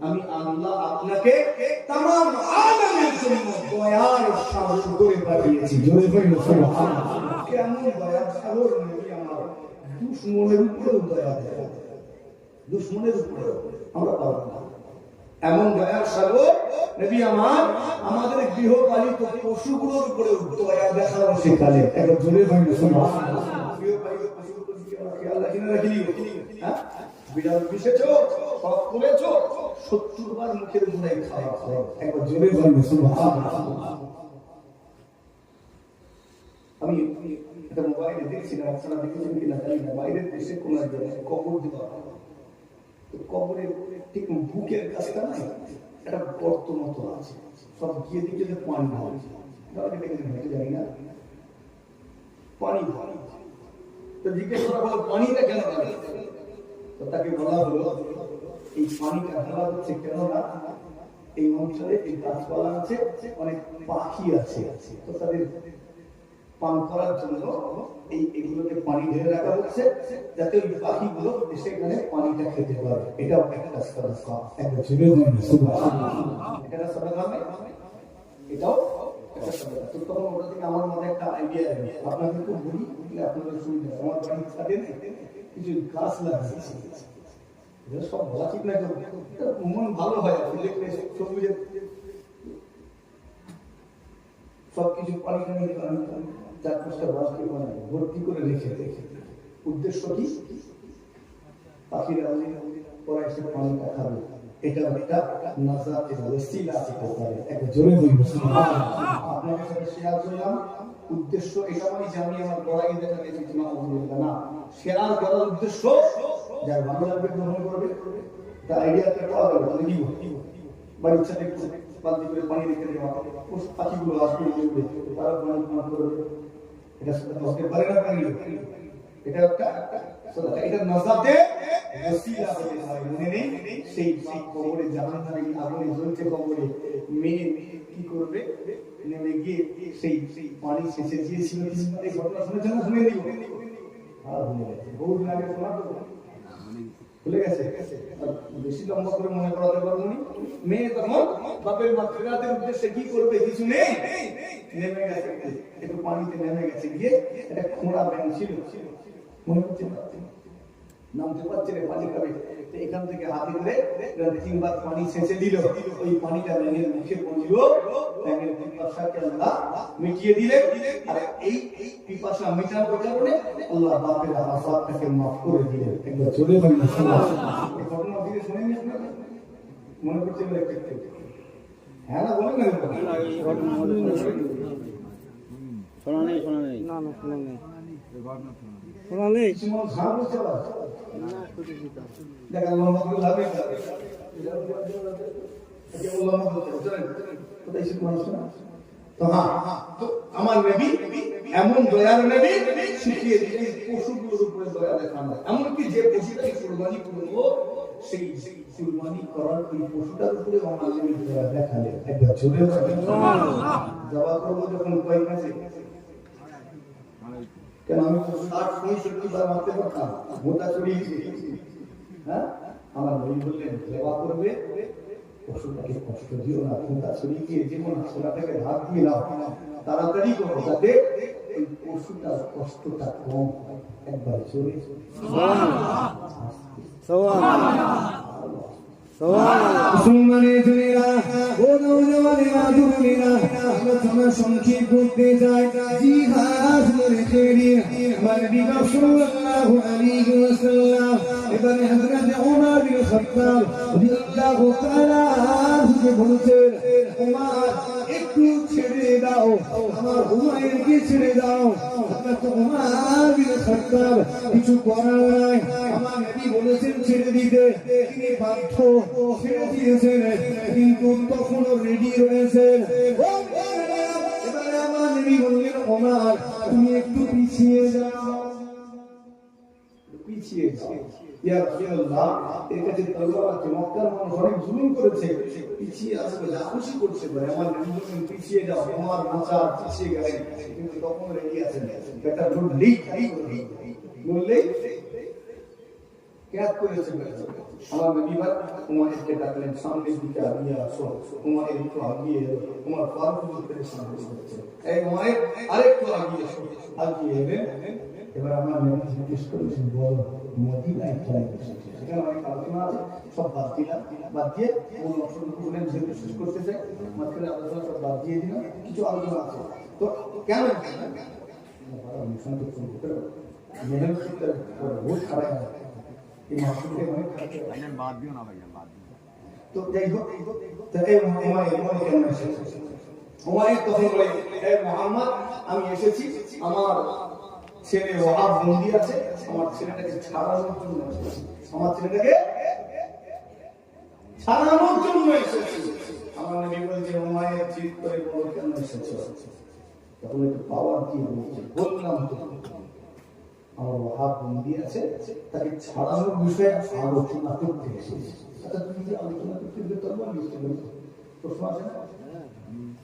আমি আল্লাহ আপনাকে तमाम আলামের জন্য দয়ার সাগর করে পাঠিয়েছি জোরে বলুন সুবহানাল্লাহ কেমন দয়ার সাগর নবী আমার দুশমনের উপরে দয়া দেয় দুশমনের উপরে আমরা পারব না এমন দয়ার সাগর নবী আমার আমাদের গৃহপালিত পশুগুলোর উপরে দয়া দেখানো শেখালেন একবার জোরে বলুন সুবহানাল্লাহ গৃহপালিত পশুগুলোর কি আমরা খেয়াল রাখি না রাখি হ্যাঁ বিড়াল পিষেছো সব করেছো 70 বার মুখের মুড়াই খাওয়া হয় একবার জোরে বলুন সুবহানাল্লাহ আমি এটা মোবাইলে দেখছিলাম আপনারা দেখেছেন কিনা জানি না বাইরের দেশে কোন এক জায়গায় কবর দেওয়া তো কবরের ঠিক বুকের কাছটা নাই একটা গর্ত মতো আছে সব গিয়ে দিকে যে পানি হয় তাহলে দেখেছেন হয়তো জানি না পানি হয় তো জিজ্ঞেস করা হলো পানিটা কেন লাগে তো তাকে বলা হলো এই পানিটা ঢালা হচ্ছে কেননা এই অঞ্চলে এই গাছপালা আছে অনেক পাখি আছে তো তাদের পান করার জন্য এই এগুলোকে পানি ঢেলে রাখা হচ্ছে যাতে ওই পাখিগুলো সেখানে পানিটা খেতে পারে এটাও একটা সাদাকা একটা ছিল এটা সাদাকা এটাও একটা সাদাকা তো তখন ওটা থেকে আমার মনে একটা আইডিয়া এলো আপনাদের খুব বলি আপনাদের সুবিধা আমার বাড়ির ছাদে কিছু গাছ লাগাচ্ছি এটা সব বলা ঠিক না মন ভালো হয় দেখলে সবুজের সবকিছু পানি চারপাশটা বাসকে বানায় ভর্তি করে রেখে উদ্দেশ্য কি পাখিরা পরে এসে পানিটা খাবে এটা একটা নাজাতের ওসিলা হতে পারে একটা জোরে বলবো আপনাদের সাথে শেয়ার করলাম উদ্দেশ্য এটা মানে যে আমি আমার বড়াই দেখা গেছি না শেয়ার করার উদ্দেশ্য যার ভালো লাগবে গ্রহণ করবে তা আইডিয়াটা পাওয়া যাবে তাহলে কি বাড়ির সাথে বালতি করে পানি রেখে দেওয়া পাখিগুলো আসবে তারা পানি পান করবে এটা হতে পারে না পানি এটা একটা এটা নাজাতে ওসিলা হতে পারে মনে নেই সেই কবরে জাহান্নামে আগুনে জ্বলছে কবরে মেয়ে কি করবে নেমে গিয়ে সেই পানি শেষে দিয়েছিল এই ঘটনা শুনেছেন না শুনে নিও আর ভুলে গেছে বহু দিন আগে শোনা তো ভুলে গেছে বেশি লম্বা করে মনে করাতে পারবো না মেয়ে তখন বাপের মাতৃরাতের উদ্দেশ্যে কি করবে কিছু নেই নেমে গেছে একটু পানিতে নেমে গেছে গিয়ে একটা খোঁড়া ব্যাঙ ছিল মনে হচ্ছে নামতে পারছে রে পানি খাবে এখান থেকে হাতে ধরে 3 বার পানি ছেঁচে দিল ওই পানিটা ব্যাঙের মুখে পড়ল ব্যাঙের পিপাসাকে আল্লাহ মিটিয়ে দিলেন আর এই পিপাসা মেটানোর কারণে আল্লাহ বাপের হাসাতটাকে মাফ করে দিলেন একবার জোরে বলুন সুবহানাল্লাহ এই ঘটনা দিকে শুনেননি আপনারা মনে করতে পারে একটু হ্যাঁ না বলেন না ঘটনা শোনা নেই না শোনা নেই এই ঘটনা শোনা সিমন ঘাম চলা দেখা মোহাম্মদ লাভে তো তো আমার নবী এমন দয়ার নবী শিখিয়ে দিলেন পশুগুলোর উপরে দয়া দেখানো এমনকি যে পশুটাকে কুরবানি করবো সেই কুরবানি করার ওই পশুটার উপরে আমার নবী দয়া দেখালেন একবার জোরে জবাব করবো যখন উপায় আছে কেন আমি তো 60-65 বার মারতে পারতাম মোটা ছড়িয়ে হ্যাঁ আমার নবী বললেন সেবা করবে পশুটাকে কষ্ট দিও না মোটা ছড়িয়ে গিয়ে যেমন ছোটাটাকে হাত দিয়ে নাও তাড়াতাড়ি করো যাতে ওই পশুটার কষ্টটা কম হয় একবার জোরে মুসলমানের জনেরা ও নওজওয়ানেরা যুবকেরা আমরা তোমার সংক্ষেপ করতে যাই জিহাদ রেখে দিয়ে আমার নবী সাল্লাল্লাহু আলাইহি ওয়াসাল্লাম এবারে হযরত ওমর বিন খাত্তাব রাদিয়াল্লাহু তাআলা আনহু বলছেন ওমর একটু ছেড়ে দাও আমার উমাইরকে ছেড়ে দাও হযরত ওমর বিন খাত্তাব কিছু করার নাই আমার নবী বলেছেন ছেড়ে দিতে তিনি বাধ্য ছেড়ে দিয়েছেন কিন্তু তখনও রেডি রয়েছেন এবারে আমার নবী বললেন ওমর তুমি একটু পিছিয়ে যাও পিছিয়ে যাও ইয়া রাসূলুল্লাহ এর কাছে তলোয়ার আছে মক্কার মানুষ অনেক জুলুম করেছে পিছিয়ে আসবে যা খুশি করছে বলে আমার নবী বললেন পিছিয়ে যাও ওমর মাচার পিছিয়ে গেলেন কিন্তু তখন রেডি আছেন এটা বললেই বললেই ক্যাপ করেছে আমার নবী উমারকে ডাকলেন সামনে দিকে আগিয়ে আসো উমার একটু আগিয়ে এলো উমার ফারুক করে সামনে এসেছে এই উমার আরেকটু আগিয়ে এসো আগিয়ে এলেন এবার আমার নবী জিজ্ঞেস করেছেন বল মদিনায় কেন এসেছে সেখানে অনেক আলোচনা আছে সব বাদ দিয়ে মূল অংশটুকু যেহেতু শেষ করতে চাই মাঝখানে আলোচনা সব বাদ দিয়ে দিলাম কিছু আলোচনা আছে তো কেন মেহনত বহুত খারাপ এই মাসুকে অনেক খারাপ বাদ দিও না ভাইয়া বাদ দিও তো যাই হোক তো এই উমার কেন এসেছে উমার তখন বলে এই মুহাম্মদ আমি এসেছি আমার ছেলে ওয়াহাব বন্দী আছে আমার ছেলেটাকে ছাড়ানোর জন্য এসেছি আমার ছেলেটাকে ছাড়ানোর জন্য এসেছি আমার নবী বলছে উমায়ের চিৎ করে বলো কেন এসেছো তখন একটু পাওয়ার দিয়ে বলছে বললাম তো আমার ওয়াহাব বন্দী আছে তাকে ছাড়ানোর বিষয়ে আলোচনা করতে এসেছি আচ্ছা তুমি যে আলোচনা করতে গেলে তোর মনে বুঝতে পারছো প্রশ্ন আছে না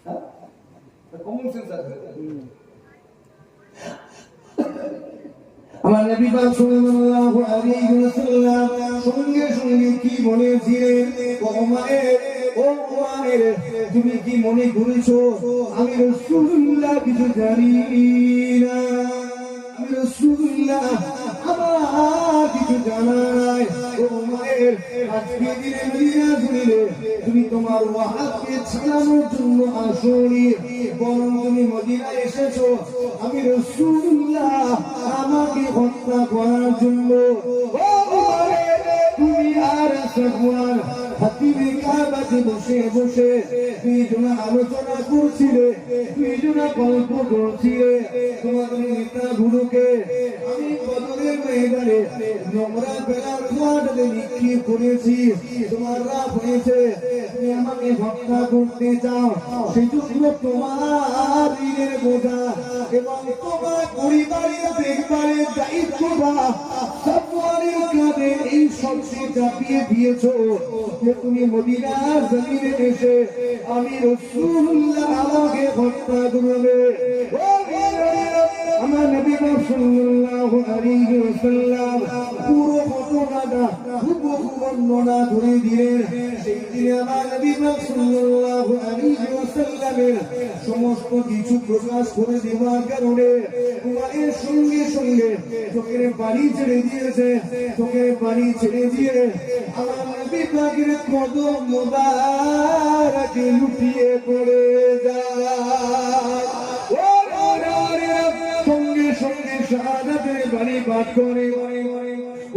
হ্যাঁ কমন সেন্স আছে আমার নবী পাক সাল্লাল্লাহু আলাইহি ওয়াসাল্লাম সঙ্গে সঙ্গে কি বলেছিলেন ও উমায়ের তুমি কি মনে করেছো আমি রাসূলুল্লাহ কিছু জানি না আমি রাসূলুল্লাহ আমার কিছু জানা নাই ও উমায়ের আজকে দিনে মদিনা শুনিলে তুমি তোমার ওয়াহাবকে ছাড়ানোর জন্য আসোনি বরং তুমি মদিনায় এসেছো আমি রাসূলুল্লাহ আমাকে হত্যা করার জন্য ও উমায়ের তুমি আর সাফওয়ান হাতিমে কাবাতে বসে বসে দুইজনে আলোচনা করছিলে দুইজনে গল্প করছিলে তোমাদের নেতা গুলোকে আমি বদরের ময়দানে নোংরা বেলার খোয়াটাতে নিক্ষেপ করেছি তোমার রাগ হয়েছে তুমি আমাকে হত্যা করতে চাও সেই জন্য তোমার ঋণের বোঝা এবং তোমার পরিবারের দেখভালের দায়িত্বটা সাফওয়ানের কাঁধে এই সবচেয়ে চাপিয়ে দিয়েছো যে তুমি মদিনার জমিনে এসে আমি রাসূলুল্লাহ আমাকে হত্যা করবে আমার নবী সাল্লাল্লাহু আলাইহি ওয়াসাল্লাম পুরো ঘটনাটা হুবহু বর্ণনা করে দিলেন সেই দিনে আমার নবী সাল্লাল্লাহু আলাইহি ওয়াসাল্লামের সমস্ত কিছু প্রকাশ করে দেওয়ার কারণে উমারের সঙ্গে সঙ্গে চোখের পানি ছেড়ে দিয়েছে চোখের পানি ছেড়ে দিয়ে আমার নবী পাকের কদম মোবারকে লুটিয়ে পড়ে যায় সঙ্গে সঙ্গে শাহাদাতের বাণী পাঠ করে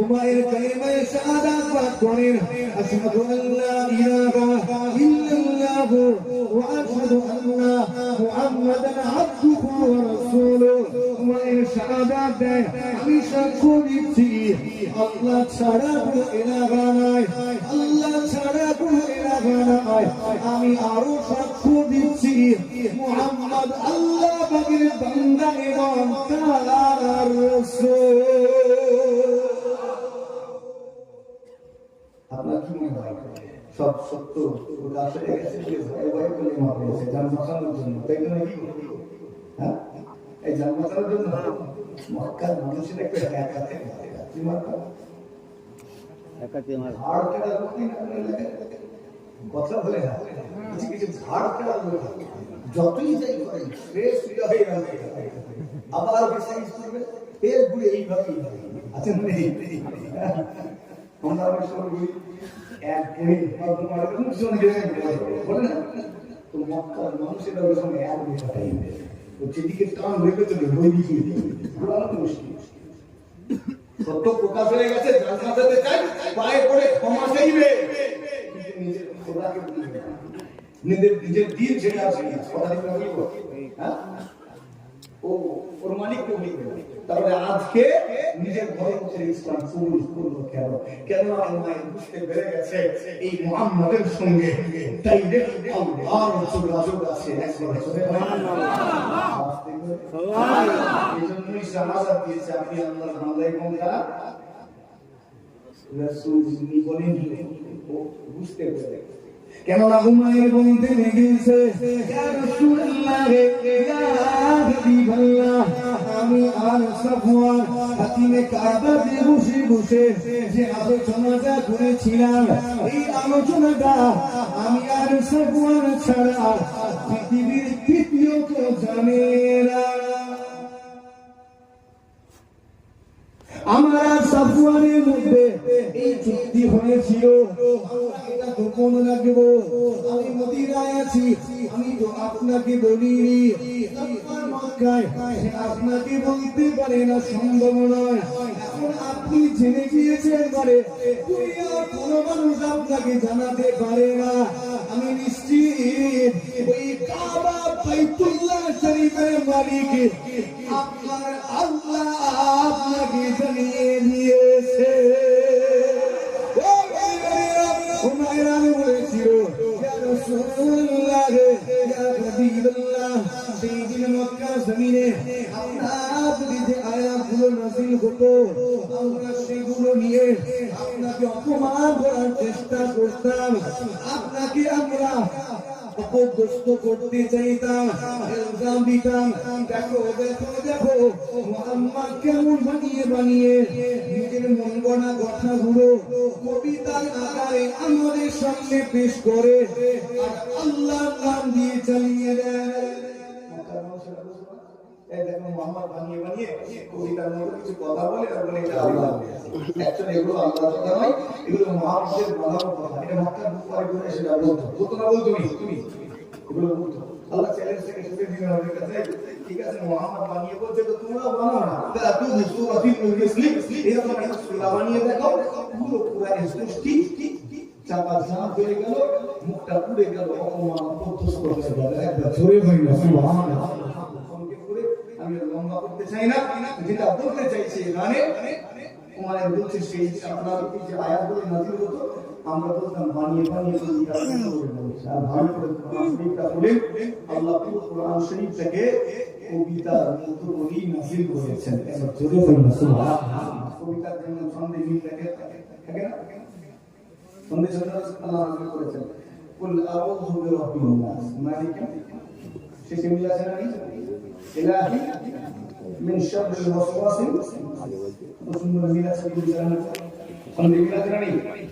উমায়ের কালিমায়ে শাহাদাত পাঠ করেন আশহাদু আল্লা ইলাহা ইল্লাল্লাহ ওয়া আশহাদু আন্না মুহাম্মাদান আবদুহু ওয়া রাসূলুহু উমায়ের শাহাদাত ডাক দেয়, আমি সাক্ষ্য দিচ্ছি আল্লাহ ছাড়া কোনো ইলাহা নাই, আল্লাহ ছাড়া কোনো ইলাহা নাই। আমি আরো সাক্ষ্য দিচ্ছি মুহাম্মদ আল্লাহ পাকের বান্দা এবং তার রাসূল। আপনার কি মনে হয় সব সত্য প্রকাশ হয়ে গেছে? ভয়ে ভয়ে বলে মনে হয়েছে যান বাঁচানোর জন্য, তাই তো নাকি? হ্যাঁ, এই যান বাঁচানোর জন্য মক্কার মানুষের একটা একাতে কি মার্কা একাতে আমার ঝাড় কেটে কথা বলে না, কিছু কিছু ঝাড় কেটে যতই যাই করে ফ্রেশ হয়ে যাবে, আবার বিসাইজ করবে এর ঘুরে এইভাবেই আছেন নেই। আমরা অনেক সময় বলি এক বলে না, তো মক্কার মানুষের সঙ্গে এক বেটাই যেদিকে টান ভেবে চলে ওই দিকে মুশকিল। সত্য প্রকাশ হয়ে গেছে, জানতে চাই পায়ে পড়ে ক্ষমা চাইবে, কিন্তু নিজের খোদাকে বলবে না, নিজের দিন ছেড়ে আসবে কথা দিতে বলবো। হ্যাঁ, ও ওর মালিককে বলবে। তারপরে আজকে নিজের ঘরে বসে ইসলাম কবুল করলো কেন? কেন আল্লাহ বুঝতে পেরে গেছে এই মুহাম্মাদের সঙ্গে ডাইরেক্ট আল্লাহর যোগাযোগ আছে। একবারে সুবহানাল্লাহ, এজন্যই শাহাদাত দিয়েছে আপনি আল্লাহর বান্দা এবং তার রাসূল। যিনি বলেন ও বুঝতে পেরে কেননা হুমায়ুন বলতে লেগেছে, ইয়া রাসূলুল্লাহ ইয়া হাবিবাল্লাহ, আমি আর সাফওয়ান হাতিমে কাবাতে বসে বসে যে আলোচনাটা করেছিলাম, এই আলোচনাটা আমি আর সাফওয়ান ছাড়া পৃথিবীর তৃতীয় কেউ জানে না। আমার সাফওয়ানের মধ্যে এই চুক্তি হয়েছিল, আমরা এটা গোপন রাখবো। আমি মদিনায় আছি, আমি তো আপনাকে বলিনি, আপনার মক্কায় আপনাকে বলতে পারে না, সম্ভব নয়। এখন আপনি জেনে গিয়েছেন বলে দুনিয়ার কোনো মানুষ আপনাকে জানাতে পারে না। আমি নিশ্চিত ওই কাবা বাইতুল্লাহ শরীফের মালিক আপনার আল্লাহ আপনাকে জানিয়ে দিয়েছে। হুমায়রান বলেছিল, ইয়া রাসূলুল্লাহ ইয়া হাবিবাল্লাহ, সেই দিন মক্কা জমিনে আপনার যদি যে আয়াতগুলো নাযিল হতো, আমরা সেগুলো নিয়ে আপনাকে অপমান করার চেষ্টা করতাম, আপনাকে আমরা অপদস্থ করতে চাইতাম, ইলজাম দিতাম। দেখো দেখো দেখো মুহাম্মদ কেমন বানিয়ে বানিয়ে নিজের মন গড়া কথাগুলো কবিতার আকারে আমাদের সামনে পেশ করে আর আল্লাহর নাম দিয়ে চালিয়ে দেয়। দেখো মুহাম্মদ বানিয়ে বানিয়ে কবিতার মতো কিছু কথা বলে আর বলে এটা আল্লাহ। অ্যাকচুয়ালি এগুলো আল্লাহর কথা নয়, এগুলো মুহাম্মদের বানানো কথা। এটা মক্কার বুখারী বলে সেটা বলতো না, বলতো তুমি এগুলো বলতো। আল্লাহ চ্যালেঞ্জ থেকে শুনে দিলেন আমাদের কাছে, ঠিক আছে মুহাম্মদ বানিয়ে বলছে তো তোমরা বানাও না, তারা তো সুরাতুল মুসলিম এরকম একটা সূরা বানিয়ে দেখো, পুরো কোরআনের সৃষ্টি চাপা জাম হয়ে গেল, মুখটা পুড়ে গেল, অপমান অপদস্থ হয়ে গেল। একবার জোরে বলি না সুবহানাল্লাহ। আমি লম্বা করতে চাই না, যেটা বলতে চাইছি গানে তোমার বলছে সেই আপনার যে আয়াতগুলো নাযিল হতো, আমরা বলতাম বানিয়ে বানিয়ে আর ভালো করে কোরআন শরীফটা বলে আল্লাহ পুরো কোরআন শরীফ থেকে কবিতার মতো বলি নাযিল করেছেন। একবার জোরে বলি না সুবহানাল্লাহ। কবিতার জন্য ছন্দে মিল থাকে না, ছন্দে ছন্দে আল্লাহ নাযিল করেছেন। কুল আউযু বিরাব্বিন নাস, মালিকিন, শেষে মিল আছে না ইলাহি মিন শাররিল ওয়াসওয়াসিল সুন্দর মিল আছে বিজানা ছন্দে মিল আছে না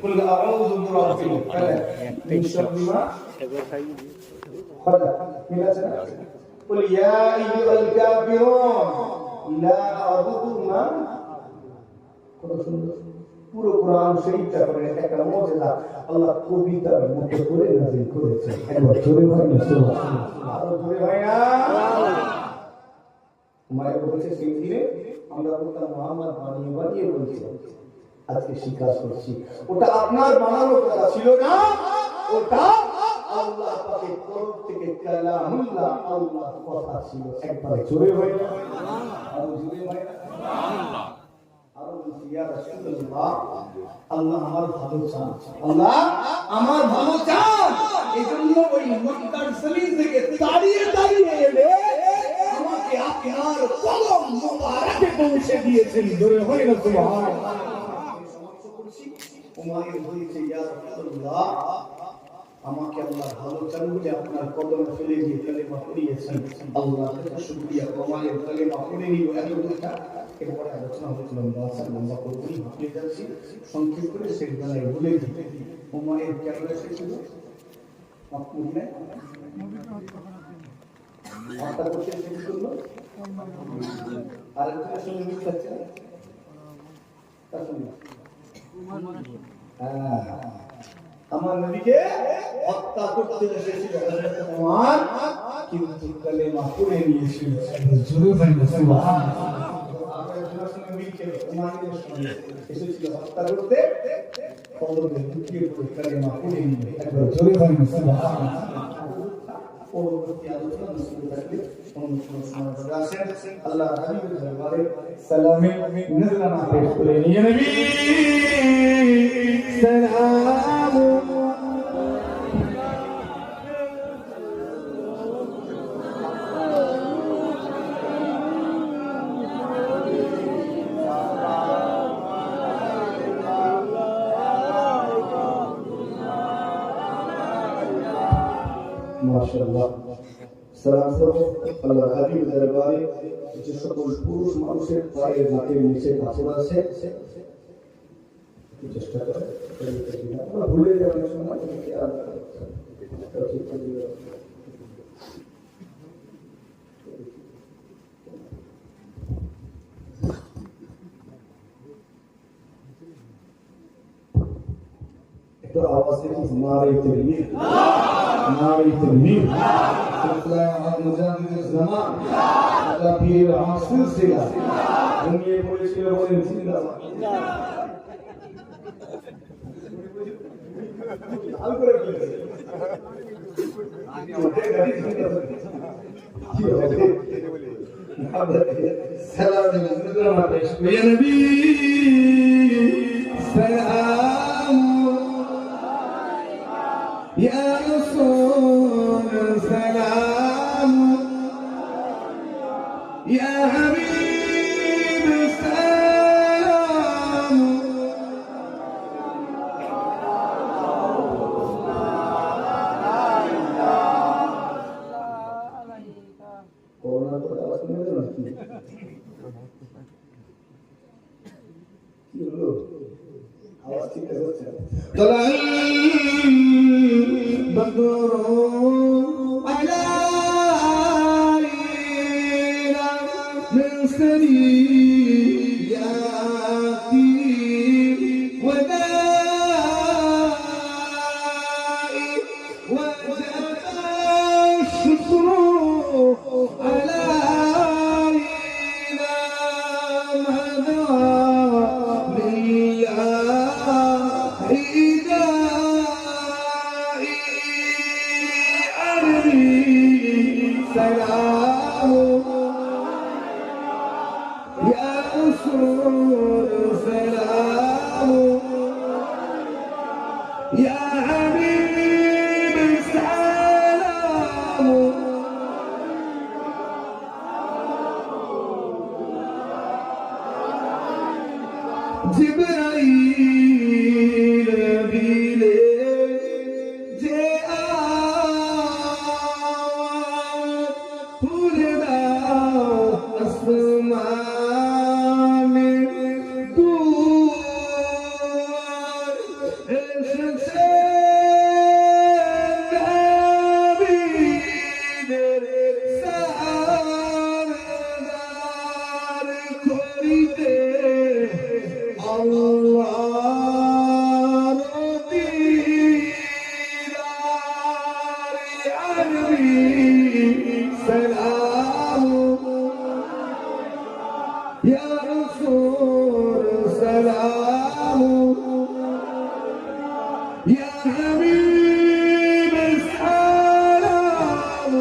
কুল আউযু বিরাব্বিল ফালাক মিন শাররি মা ফালাক মিল আছে না কুল ইয়া আইয়ুহাল কাফিরুন লা আ'বুদু মা। কত সুন্দর পুরো কোরআন শরীফটা করে একটা মুজিজা আল্লাহ কবিতার মধ্যে করে নাযিল করেছে। একবার জোরে বলি না সুবহানাল্লাহ, আরো জোরে হয় না। মায়ের বলছে সেই দিনে আমরা বলতাম মুহাম্মদ বানিয়ে বানিয়ে বলছি, আজকে স্বীকার করছি ওটা আপনার বানানো কথা ছিল না, ওটা আল্লাহ পাকের তরফ থেকে কালামুল্লাহ, আল্লাহর কথা ছিল। একবার জোরে হয় না, আরো জোরে হয় না। আরো বলছি ইয়া রাসূলুল্লাহ, আল্লাহ আমার ভালো চান, আল্লাহ আমার ভালো চান। এজন্য ওই মক্কার জমিন থেকে দাঁড়িয়ে দাঁড়িয়ে এলে আমাকে আপনার কদম মোবারকে পৌঁছে দিয়েছেন। জোরে হয় না সুবহানাল্লাহ। উমাইর বলছে ইয়া রাসূলুল্লাহ, আমাকে আল্লাহ ভালো চান বলে আপনার কদমে ফেলে দিয়ে কালেমা পড়িয়েছেন। আল্লাহর কাছে শুকরিয়া। উমাইর কালেমা পড়ে নিল। এতটুকু এরপরে আলোচনা হচ্ছিল লম্বা করবি হাঁপিয়ে যাচ্ছি, সংক্ষেপ করে সেই বেলায় বলে দিতে। উমাইর কেন এসেছিল? মদিনায় হত্যা করতে এসেছিল। আর একটা সঙ্গে মিশাচ্ছে তার সঙ্গে আমার নবীকে হত্যা করতে এসেছিল ওমর, কিন্তু কালেমা পড়ে নিয়েছিল। জোরে বলেন সুবহানাল্লাহ। আমরা জোরের সঙ্গে মিলছে ওমরের সঙ্গে এসেছিল হত্যা করতে, কবরে ঢুকিয়ে পড়ে কালেমা পড়ে নিয়ে। একবার জোরে বলেন সুবহানাল্লাহ। পরবর্তী আলোচনা শুরু থাকবে অনুষ্ঠান সমাজে আসেন। আল্লাহ হাবিবের দরবারে সালামে নজরানা পেশ করে নিয়ে নবী সালাম। মাশাআল্লাহ। সালাম আল্লাহ হাবিবের দরবারে যে সকল পুরুষ মানুষের পায়ের মাটির নিচে কাপড় আছে চেষ্টা করে ভুলে যাওয়ার সময় একটু আওয়াজ দেখি। নারে তাকবীর, নারে তাকবীর। সিলসিলা আহমদ মুজাহিদের জামান আল্লাহ পীর আমার সিলসিলা ঘুমিয়ে পড়েছিল বলেন জিন্দাবাদ। আল করে ফেলেছে সালাম নজরানা পেশ ইয়া নবী সালাম ইয়া রাসূল সালাম ইয়া হাবিব সালাম। করোনা তো আওয়াজ শুনে না কি হলো? আওয়াজ ঠিক আছে? طلع البدر علينا من ثنياته ودائي وجب الشكر علينا مدى سلام يا رسول سلام يا حبيب سلام جبرائيل بيلي يا رسول سلام يا حبيب سلام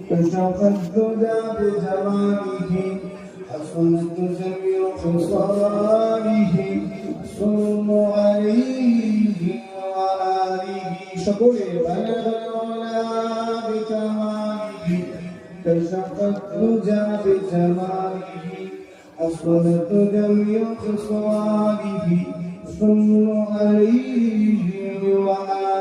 كشف الدجى بجماله حسنت جميع خصاله صلوا عليه وآله شكر بلغ العلا بكماله كشف الدجى بجماله حسنت جميع خصاله صلوا عليه وآله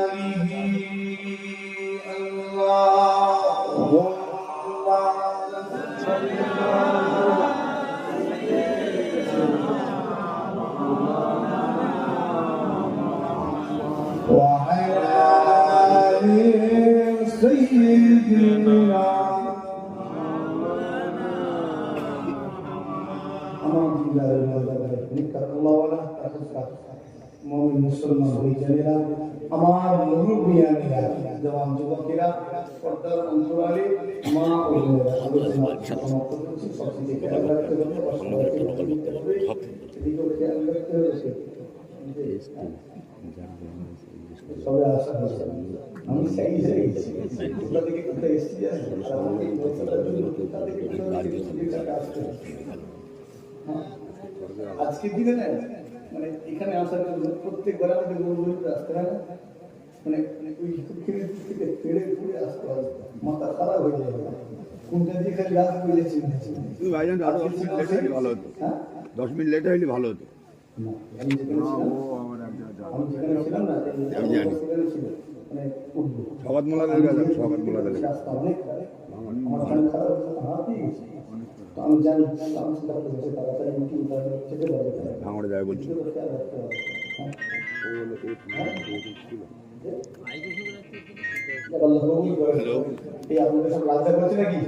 وعلى آل سيدنا الله ولا मोमिन मुसलमान भाईजानेरा আমার মুরব্বিয়ানেরা জওয়ান যুবকেরা পর্দার অন্তরালে মা ও বোনেরা আলোচনা সমাপ্ত করছি সবচেয়ে খেয়াল রাখতে হবে খেয়াল রাখতে হবে সবাই আসা আমি চাই তোমরা থেকে কোথায় এসেছি আজকের দিনে না মানে এখানে আসার প্রত্যেকবার আমাদের গরুগুলিতে আসতে হয় না মানে ওই থেকে ফেড়ে ফুড়ে আসতে হয় মাথা খারাপ হয়ে যায় কোনটা দিয়ে খালি রাত হয়ে যাচ্ছে ভাইজান আরো 10 মিনিট লেট হলে ভালো হতো হ্যাঁ 10 মিনিট লেট হলে ভালো হতো আমি যেখানে ছিলাম না আমি জানি মানে সবাত মোলাদের কাছে সবাত মোলাদের আমার খারাপ হাতই আমি জানি আমি চিন্তা করছি তাড়াতাড়ি মিটিং যেতে পারবে ভাঙড়ে যাবে বলছি এই আপনাদের সব লাভ করছে নাকি